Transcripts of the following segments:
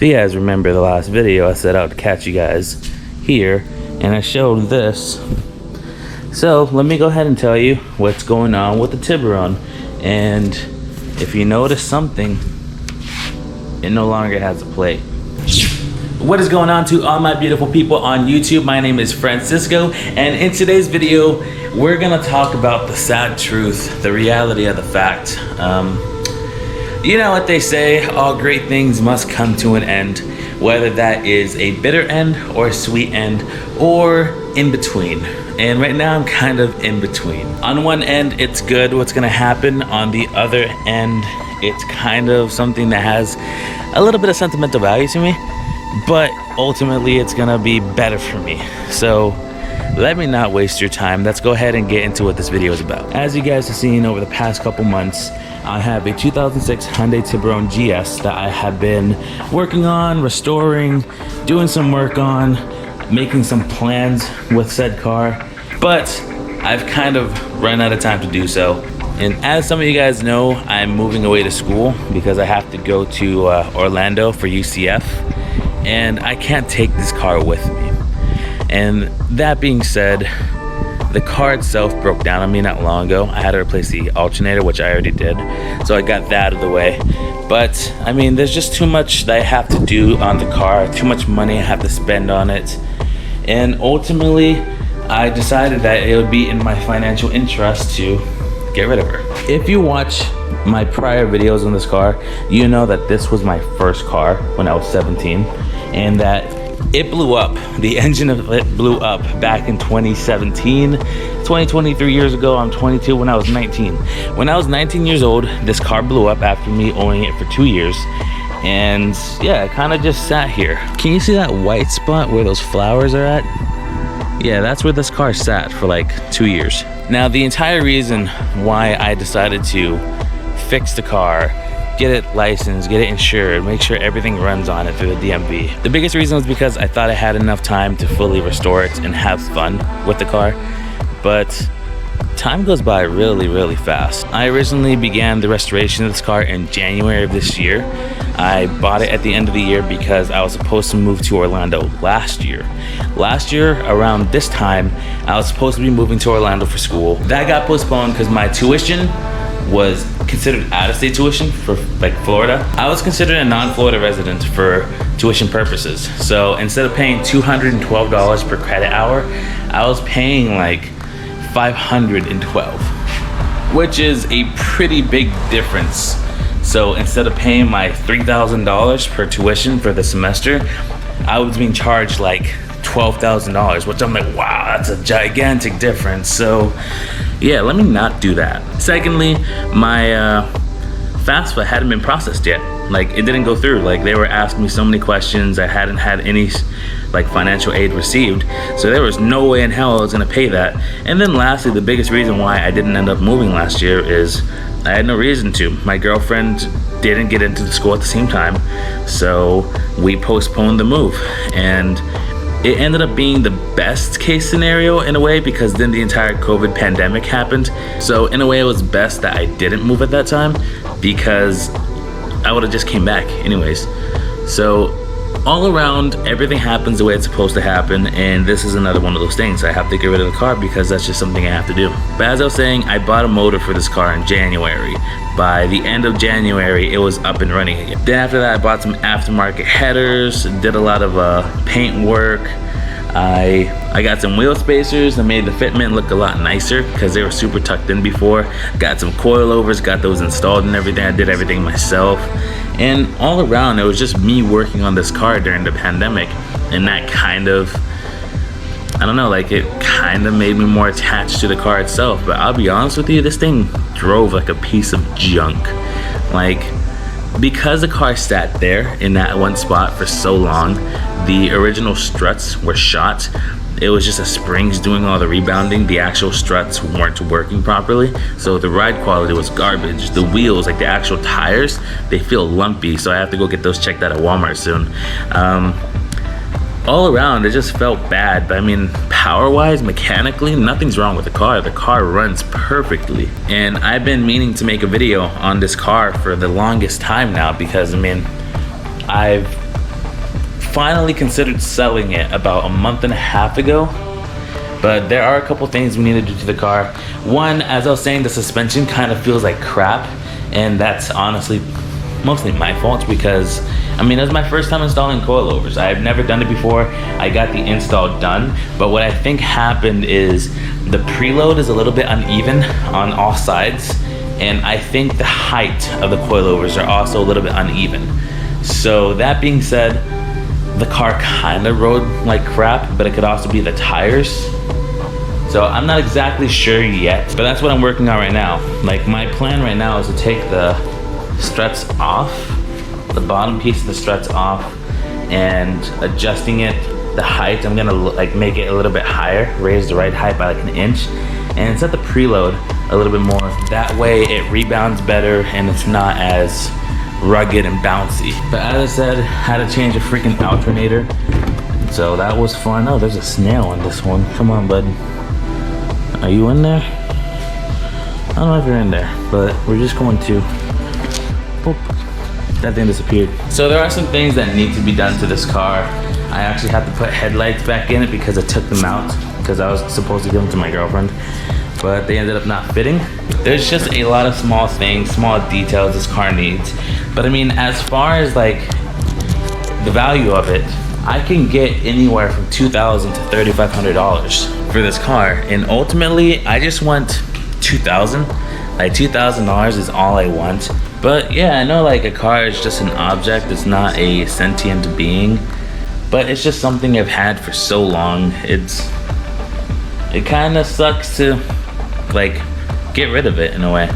If you guys remember the last video, I set out to catch you guys here, and I showed this. So let me go ahead and tell you what's going on with the Tiburon. And if you notice something, it no longer has a plate. What is going on to all my beautiful people on YouTube? My name is Francisco, and in today's video, we're gonna talk about the sad truth, the reality of the fact. You know what they say, all great things must come to an end, whether that is a bitter end or a sweet end or in between. And right now I'm kind of in between. On one end, it's good what's gonna happen. On the other end, it's kind of something that has a little bit of sentimental value to me, but ultimately it's gonna be better for me. So let me not waste your time. Let's go ahead and get into what this video is about. As you guys have seen over the past couple months, I have a 2006 Hyundai Tiburon GS that I have been working on, restoring, doing some work on, making some plans with said car, but I've kind of run out of time to do so. And as some of you guys know, I'm moving away to school because I have to go to Orlando for UCF, and I can't take this car with me. And that being said, the car itself broke down on me not long ago. I had to replace the alternator, which I already did, so I got that out of the way. But I mean, there's just too much that I have to do on the car, too much money I have to spend on it, and ultimately I decided that it would be in my financial interest to get rid of her. If you watch my prior videos on this car, you know that this was my first car when I was 17, and that it blew up. The engine of it blew up back in 2017. 23 years ago. I'm 22. When I was 19. When I was 19 years old, this car blew up after me owning it for 2 years. And yeah, it kind of just sat here. Can you see that white spot where those flowers are at? Yeah, that's where this car sat for like 2 years. Now, the entire reason why I decided to fix the car, get it licensed, get it insured, make sure everything runs on it through the DMV. The biggest reason was because I thought I had enough time to fully restore it and have fun with the car, but time goes by really, really fast. I originally began the restoration of this car in January of this year. I bought it at the end of the year because I was supposed to move to Orlando last year. Last year, around this time, I was supposed to be moving to Orlando for school. That got postponed because my tuition was considered out-of-state tuition for like Florida. I was considered a non-Florida resident for tuition purposes. So instead of paying $212 per credit hour, I was paying like $512, which is a pretty big difference. So instead of paying my $3,000 per tuition for the semester, I was being charged like $12,000, which I'm like, wow, that's a gigantic difference. So yeah, let me not do that. Secondly, my FAFSA hadn't been processed yet. Like, it didn't go through. Like, they were asking me so many questions. I hadn't had any like financial aid received, so there was no way in hell I was gonna pay that. And then lastly, the biggest reason why I didn't end up moving last year is I had no reason to. My girlfriend didn't get into the school at the same time, so we postponed the move. And it ended up being the best case scenario in a way, because then the entire COVID pandemic happened. So in a way, it was best that I didn't move at that time, because I would have just came back anyways. So all around, everything happens the way it's supposed to happen, and this is another one of those things. I have to get rid of the car because that's just something I have to do. But as I was saying, I bought a motor for this car in January. By the end of January, it was up and running again. Then after that, I bought some aftermarket headers, did a lot of paint work. I got some wheel spacers that made the fitment look a lot nicer because they were super tucked in before. Got some coilovers, got those installed and everything. I did everything myself. And all around, it was just me working on this car during the pandemic. And that kind of, I don't know, like, it kind of made me more attached to the car itself. But I'll be honest with you, this thing drove like a piece of junk. Like, because the car sat there in that one spot for so long, the original struts were shot. It was just the springs doing all the rebounding. The actual struts weren't working properly, so the ride quality was garbage. The wheels, like the actual tires, they feel lumpy, so I have to go get those checked out at Walmart soon. All around, it just felt bad. But I mean, power-wise, mechanically, nothing's wrong with the car. The car runs perfectly. And I've been meaning to make a video on this car for the longest time now, because I mean, I've finally considered selling it about a month and a half ago. But there are a couple things we need to do to the car. One, as I was saying, the suspension kind of feels like crap, and that's honestly mostly my fault because, I mean, it was my first time installing coilovers. I've never done it before. I got the install done, but what I think happened is the preload is a little bit uneven on all sides, and I think the height of the coilovers are also a little bit uneven. So that being said, the car kind of rode like crap, but it could also be the tires. So I'm not exactly sure yet, but that's what I'm working on right now. Like, my plan right now is to take the struts off, the bottom piece of the struts off, and adjusting it, the height, I'm gonna like make it a little bit higher, raise the right height by like an inch, and set the preload a little bit more. That way it rebounds better and it's not as rugged and bouncy. But as I said, had to change a freaking alternator, so that was fun. Oh, there's a snail on this one. Come on, bud. Are you in there? I don't know if you're in there, but we're just going to, boop, that thing disappeared. So there are some things that need to be done to this car. I actually have to put headlights back in it because I took them out because I was supposed to give them to my girlfriend, but they ended up not fitting. There's just a lot of small things, small details this car needs. But I mean, as far as like the value of it, I can get anywhere from $2,000 to $3,500 for this car, and ultimately I just want $2,000. Like $2,000 is all I want. But yeah, I know like a car is just an object, it's not a sentient being, but it's just something I've had for so long. It kind of sucks to like get rid of it in a way,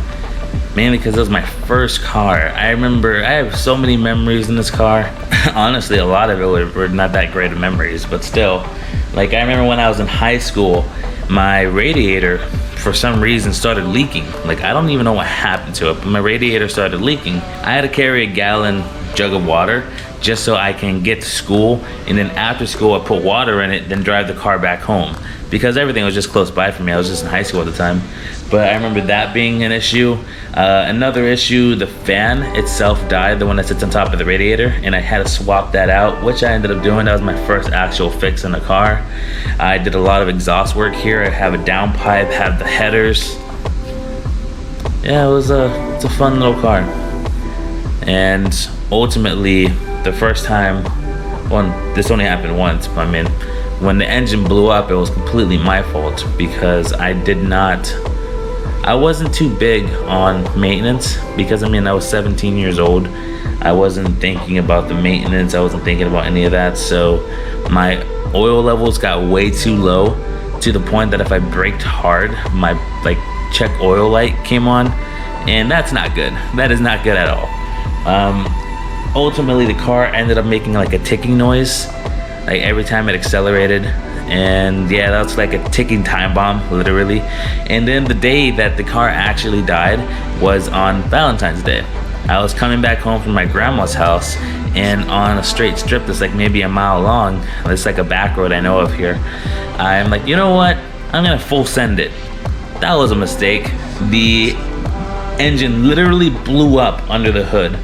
mainly because it was my first car. I remember I have so many memories in this car. Honestly, a lot of it were not that great of memories, but still, like I remember when I was in high school, my radiator for some reason started leaking. Like I don't even know what happened to it, but my radiator started leaking. I had to carry a gallon jug of water just so I can get to school, and then after school I put water in it, then drive the car back home because everything was just close by for me. I was just in high school at the time. But I remember that being an issue. Another issue, the fan itself died, the one that sits on top of the radiator, and I had to swap that out, which I ended up doing. That was my first actual fix in the car. I did a lot of exhaust work here. I have a downpipe, have the headers. Yeah, it's a fun little car. And ultimately, the first time, well, this only happened once, but I mean, when the engine blew up, it was completely my fault because I wasn't too big on maintenance because I mean, I was 17 years old. I wasn't thinking about the maintenance. I wasn't thinking about any of that. So my oil levels got way too low to the point that if I braked hard, my like check oil light came on, and that's not good. That is not good at all. Ultimately, the car ended up making like a ticking noise, like every time it accelerated. And yeah, that's like a ticking time bomb, literally. And then the day that the car actually died was on Valentine's Day. I was coming back home from my grandma's house, and on a straight strip that's like maybe a mile long, it's like a back road I know of here, I'm like, you know what, I'm gonna full send it. That was a mistake. The engine literally blew up under the hood.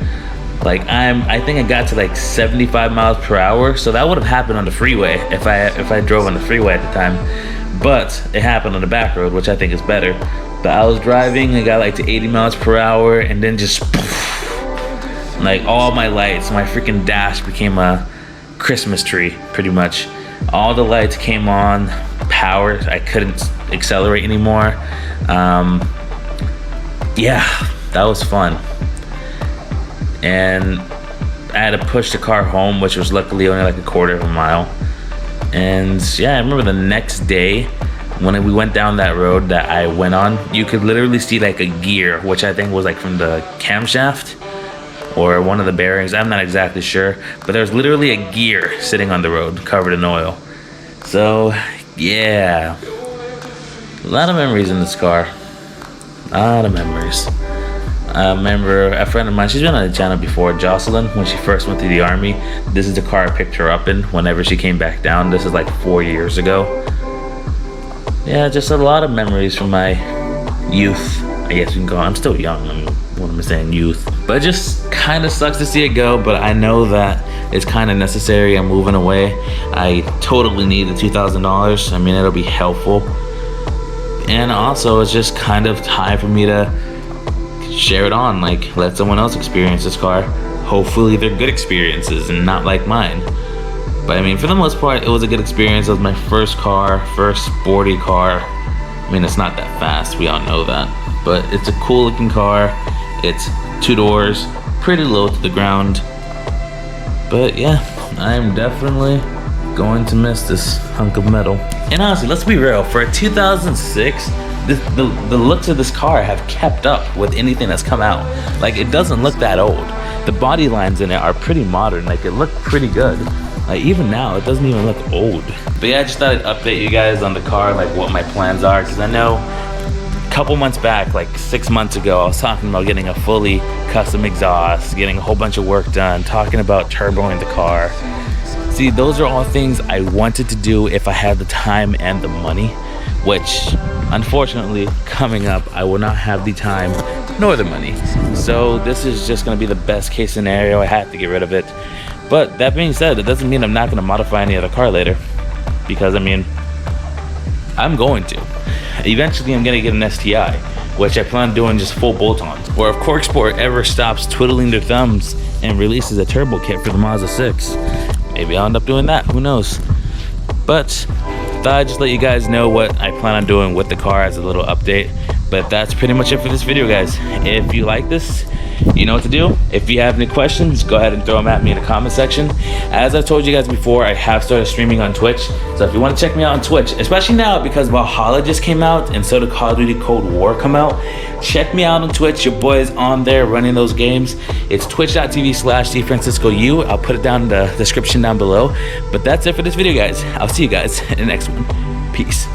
Like I think I got to like 75 miles per hour, so that would have happened on the freeway if I drove on the freeway at the time. But it happened on the back road, which I think is better. But I was driving, I got like to 80 miles per hour, and then just poof, like all my lights, my freaking dash became a Christmas tree, pretty much. All the lights came on, power. I couldn't accelerate anymore. Yeah, that was fun. And I had to push the car home, which was luckily only like a quarter of a mile. And yeah, I remember the next day when we went down that road that I went on, you could literally see like a gear, which I think was like from the camshaft or one of the bearings. I'm not exactly sure, but there was literally a gear sitting on the road covered in oil. So yeah, a lot of memories in this car. A lot of memories. I remember a friend of mine, she's been on the channel before, Jocelyn, when she first went to the army. This is the car I picked her up in whenever she came back down. This is like 4 years ago. Yeah, just a lot of memories from my youth, I guess you can call it. I'm still young. what am I saying, youth. But it just kind of sucks to see it go, but I know that it's kind of necessary. I'm moving away. I totally need the $2,000. I mean, it'll be helpful. And also, it's just kind of time for me to share it on, like let someone else experience this car. Hopefully they're good experiences and not like mine. But I mean, for the most part, it was a good experience. It was my first car, first sporty car. I mean, it's not that fast, we all know that, but it's a cool looking car. It's 2 doors, pretty low to the ground. But yeah, I'm definitely going to miss this hunk of metal. And honestly, let's be real, for a 2006, the looks of this car have kept up with anything that's come out. Like, it doesn't look that old. The body lines in it are pretty modern. Like, it looked pretty good. Like, even now, it doesn't even look old. But yeah, I just thought I'd update you guys on the car, like what my plans are, because I know a couple months back, like 6 months ago, I was talking about getting a fully custom exhaust, getting a whole bunch of work done, talking about turboing the car. See, those are all things I wanted to do if I had the time and the money, which unfortunately coming up I will not have the time nor the money. So this is just going to be the best case scenario. I have to get rid of it. But that being said, it doesn't mean I'm not going to modify any other car later, because I mean, I'm going to. Eventually I'm going to get an STI, which I plan on doing just full bolt-on. Or if Corksport ever stops twiddling their thumbs and releases a turbo kit for the Mazda 6, maybe I'll end up doing that, who knows. But thought I'd just let you guys know what I plan on doing with the car as a little update. But that's pretty much it for this video, guys. If you like this, you know what to do. If you have any questions, go ahead and throw them at me in the comment section. As I've told you guys before, I have started streaming on Twitch. So if you want to check me out on Twitch, especially now because Valhalla just came out and so did Call of Duty Cold War come out, check me out on Twitch. Your boy is on there running those games. It's twitch.tv/DFranciscoU. I'll put it down in the description down below. But that's it for this video, guys. I'll see you guys in the next one. Peace.